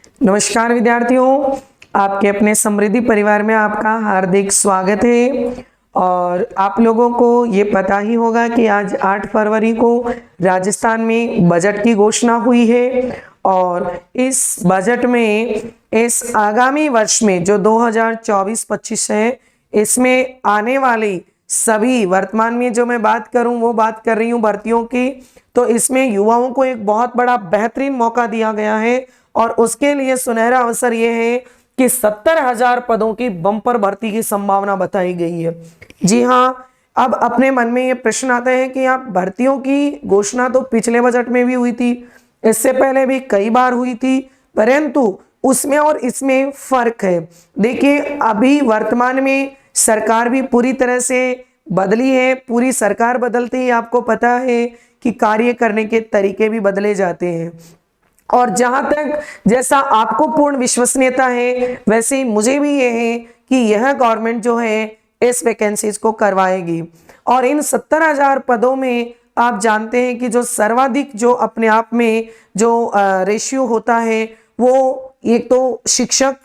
नमस्कार विद्यार्थियों, आपके अपने समृद्धि परिवार में आपका हार्दिक स्वागत है। और आप लोगों को ये पता ही होगा कि आज 8 फरवरी को राजस्थान में बजट की घोषणा हुई है। और इस बजट में इस आगामी वर्ष में जो 2024-25 है, इसमें आने वाली सभी वर्तमान में जो मैं बात करूं वो बात कर रही हूं भर्तियों की। तो इसमें युवाओं को एक बहुत बड़ा बेहतरीन मौका दिया गया है और उसके लिए सुनहरा अवसर यह है कि 70,000 पदों की बम्पर भर्ती की संभावना बताई गई है। जी हाँ, अब अपने मन में ये प्रश्न आता है कि आप भर्तियों की घोषणा तो पिछले बजट में भी हुई थी, इससे पहले भी कई बार हुई थी, परंतु उसमें और इसमें फर्क है। देखिए, अभी वर्तमान में सरकार भी पूरी तरह से बदली है। पूरी सरकार बदलते ही आपको पता है कि कार्य करने के तरीके भी बदले जाते हैं। और जहां तक जैसा आपको पूर्ण विश्वसनीयता है, वैसे ही मुझे भी ये है कि यह गवर्नमेंट जो है इस वैकेंसीज को करवाएगी। और इन 70,000 पदों में आप जानते हैं कि जो सर्वाधिक जो अपने आप में जो रेशियो होता है, वो एक तो शिक्षक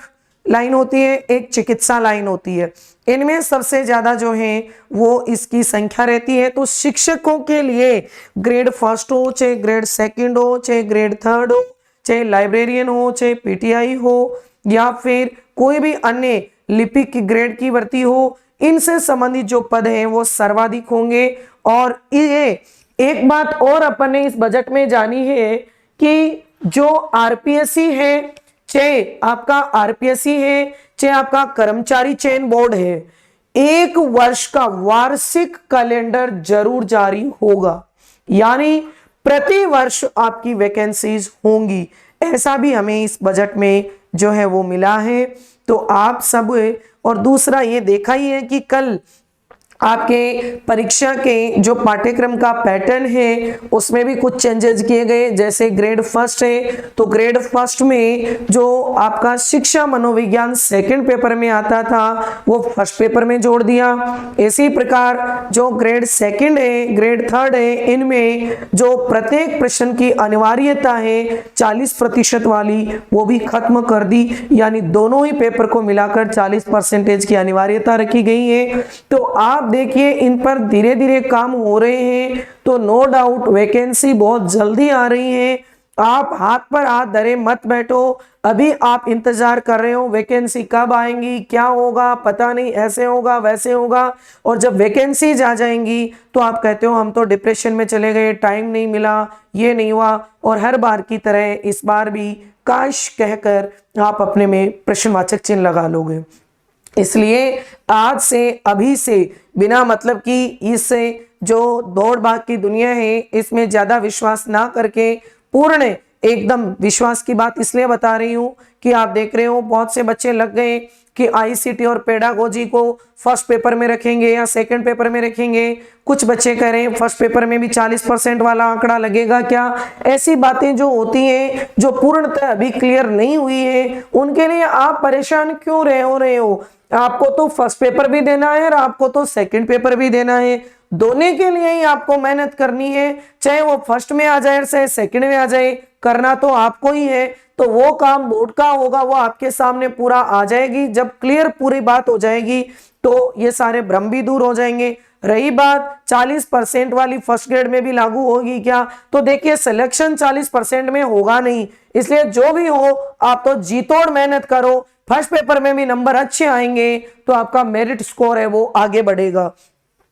लाइन होती है, एक चिकित्सा लाइन होती है। इनमें सबसे ज्यादा जो है वो इसकी संख्या रहती है। तो शिक्षकों के लिए ग्रेड फर्स्ट हो, चाहे ग्रेड सेकंड हो, चाहे ग्रेड थर्ड हो, चाहे लाइब्रेरियन हो, चाहे पीटीआई हो, या फिर कोई भी अन्य लिपिक की ग्रेड की भर्ती हो, इनसे संबंधित जो पद हैं वो सर्वाधिक होंगे। और ये एक बात और अपन ने इस बजट में जानी है कि जो आरपीएससी है, चाहे आपका आरपीएससी है, चाहे आपका कर्मचारी चयन बोर्ड है, 1 वर्ष का वार्षिक कैलेंडर जरूर जारी होगा। यानी प्रति वर्ष आपकी वैकेंसीज होंगी, ऐसा भी हमें इस बजट में जो है वो मिला है। तो आप सब, और दूसरा ये देखा ही है कि कल आपके परीक्षा के जो पाठ्यक्रम का पैटर्न है उसमें भी कुछ चेंजेस किए गए। जैसे ग्रेड फर्स्ट है, तो ग्रेड फर्स्ट में जो आपका शिक्षा मनोविज्ञान सेकंड पेपर में आता था वो फर्स्ट पेपर में जोड़ दिया। इसी प्रकार जो ग्रेड सेकंड है, ग्रेड थर्ड है, इनमें जो प्रत्येक प्रश्न की अनिवार्यता है 40% वाली, वो भी खत्म कर दी। यानी दोनों ही पेपर को मिलाकर 40% की अनिवार्यता रखी गई है। तो आप देखिए, इन पर धीरे धीरे काम हो रहे हैं। तो नो डाउट वैकेंसी बहुत जल्दी आ रही है। आप हाथ पर हाथ धरे मत बैठो। अभी आप इंतजार कर रहे हो वैकेंसी कब आएंगी, क्या होगा, पता नहीं, ऐसे होगा वैसे होगा। और जब वैकेंसीज आ जाएंगी तो आप कहते हो हम तो डिप्रेशन में चले गए, टाइम नहीं मिला, ये नहीं हुआ। और हर बार की तरह इस बार भी काश कहकर आप अपने में प्रश्नवाचक चिन्ह लगा लोगे। इसलिए आज से, अभी से, बिना मतलब कि इससे जो दौड़ भाग की दुनिया है इसमें ज्यादा विश्वास ना करके, पूर्ण एकदम विश्वास की बात इसलिए बता रही हूं कि आप देख रहे हो बहुत से बच्चे लग गए कि आईसीटी और पेडागोजी को फर्स्ट पेपर में रखेंगे या सेकंड पेपर में रखेंगे। कुछ बच्चे कह रहे हैं फर्स्ट पेपर में भी 40% वाला आंकड़ा लगेगा क्या। ऐसी बातें जो होती हैं, जो पूर्णतः अभी क्लियर नहीं हुई है, उनके लिए आप परेशान क्यों रहे हो। आपको तो फर्स्ट पेपर भी देना है और आपको तो सेकंड पेपर भी देना है। दोनों के लिए ही आपको मेहनत करनी है, चाहे वो फर्स्ट में आ जाए चाहे सेकंड में आ जाए, करना तो आपको ही है। तो वो काम बोर्ड का होगा, वो आपके सामने पूरा आ जाएगी। जब क्लियर पूरी बात हो जाएगी तो ये सारे भ्रम भी दूर हो जाएंगे। रही बात 40% वाली, फर्स्ट ग्रेड में भी लागू होगी क्या, तो देखिए सिलेक्शन 40% में होगा नहीं। इसलिए जो भी हो आप तो जी तोड़ मेहनत करो, फर्स्ट पेपर में भी नंबर अच्छे आएंगे तो आपका मेरिट स्कोर है वो आगे बढ़ेगा।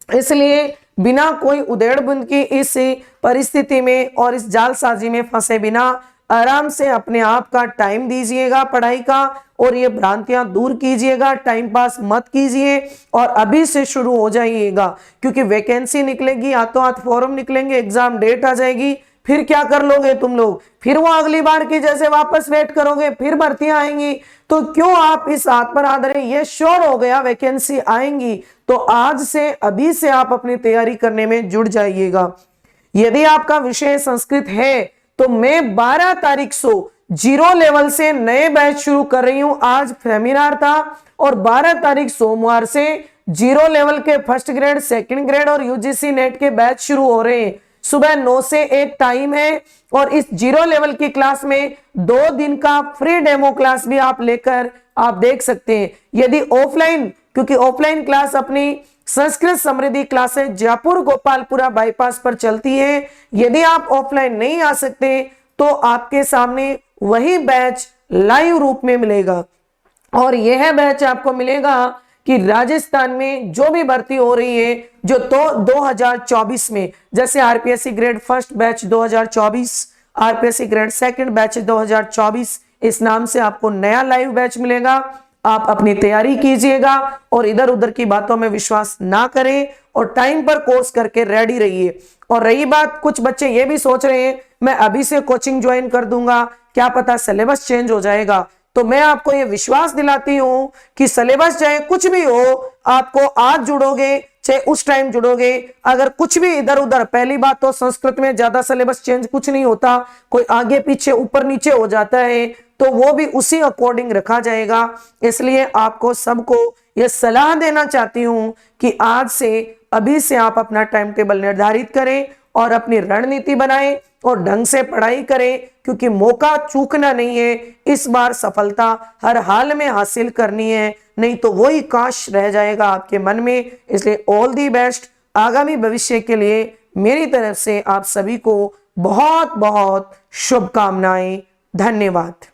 इसलिए बिना कोई उधेड़-बुन की इस परिस्थिति में और इस जालसाजी में फंसे बिना आराम से अपने आप का टाइम दीजिएगा पढ़ाई का, और ये भ्रांतियां दूर कीजिएगा, टाइम पास मत कीजिए और अभी से शुरू हो जाइएगा। क्योंकि वैकेंसी निकलेगी, हाथों हाथ फॉर्म निकलेंगे, एग्जाम डेट आ जाएगी, फिर क्या कर लोगे तुम लोग, फिर वो अगली बार की जैसे वापस वेट करोगे, फिर भर्तियां आएंगी। तो क्यों आप इस हाथ पर हाथ धरे, ये श्योर हो गया वैकेंसी आएंगी, तो आज से, अभी से आप अपनी तैयारी करने में जुट जाइएगा। यदि आपका विषय संस्कृत है तो मैं 12 तारीख से 0 लेवल से नए बैच शुरू कर रही हूं। आज सेमिनार था और 12 तारीख सोमवार से 0 लेवल के फर्स्ट ग्रेड, सेकंड ग्रेड और यूजीसी नेट के बैच शुरू हो रहे हैं। सुबह 9 से 1 टाइम है और इस 0 लेवल की क्लास में 2 दिन का फ्री डेमो क्लास भी आप लेकर आप देख सकते हैं। यदि ऑफलाइन, क्योंकि ऑफलाइन क्लास अपनी संस्कृत समृद्धि क्लासेस जयपुर गोपालपुरा बाईपास पर चलती है, यदि आप ऑफलाइन नहीं आ सकते तो आपके सामने वही बैच लाइव रूप में मिलेगा और यह बैच आपको मिलेगा कि राजस्थान में जो भी भर्ती हो रही है जो तो 2024 में, जैसे RPSC grade first batch 2024, RPSC grade second batch 2024, इस नाम से आपको नया लाइव बैच मिलेगा। आप अपनी तैयारी कीजिएगा और इधर उधर की बातों में विश्वास ना करें और टाइम पर कोर्स करके रेडी रहिए। और रही बात, कुछ बच्चे ये भी सोच रहे हैं मैं अभी से कोचिंग ज्वाइन कर दूंगा, क्या पता सिलेबस चेंज हो जाएगा, तो मैं आपको ये विश्वास दिलाती हूं कि सिलेबस चाहे कुछ भी हो, आपको आज जुड़ोगे चाहे उस टाइम जुड़ोगे, अगर कुछ भी इधर उधर, पहली बात तो संस्कृत में ज्यादा सिलेबस चेंज कुछ नहीं होता, कोई आगे पीछे ऊपर नीचे हो जाता है तो वो भी उसी अकॉर्डिंग रखा जाएगा। इसलिए आपको सबको ये सलाह देना चाहती हूं कि आज से, अभी से आप अपना टाइम टेबल निर्धारित करें और अपनी रणनीति बनाएं और ढंग से पढ़ाई करें, क्योंकि मौका चूकना नहीं है। इस बार सफलता हर हाल में हासिल करनी है, नहीं तो वही काश रह जाएगा आपके मन में। इसलिए ऑल दी बेस्ट आगामी भविष्य के लिए मेरी तरफ से आप सभी को बहुत बहुत शुभकामनाएं। धन्यवाद।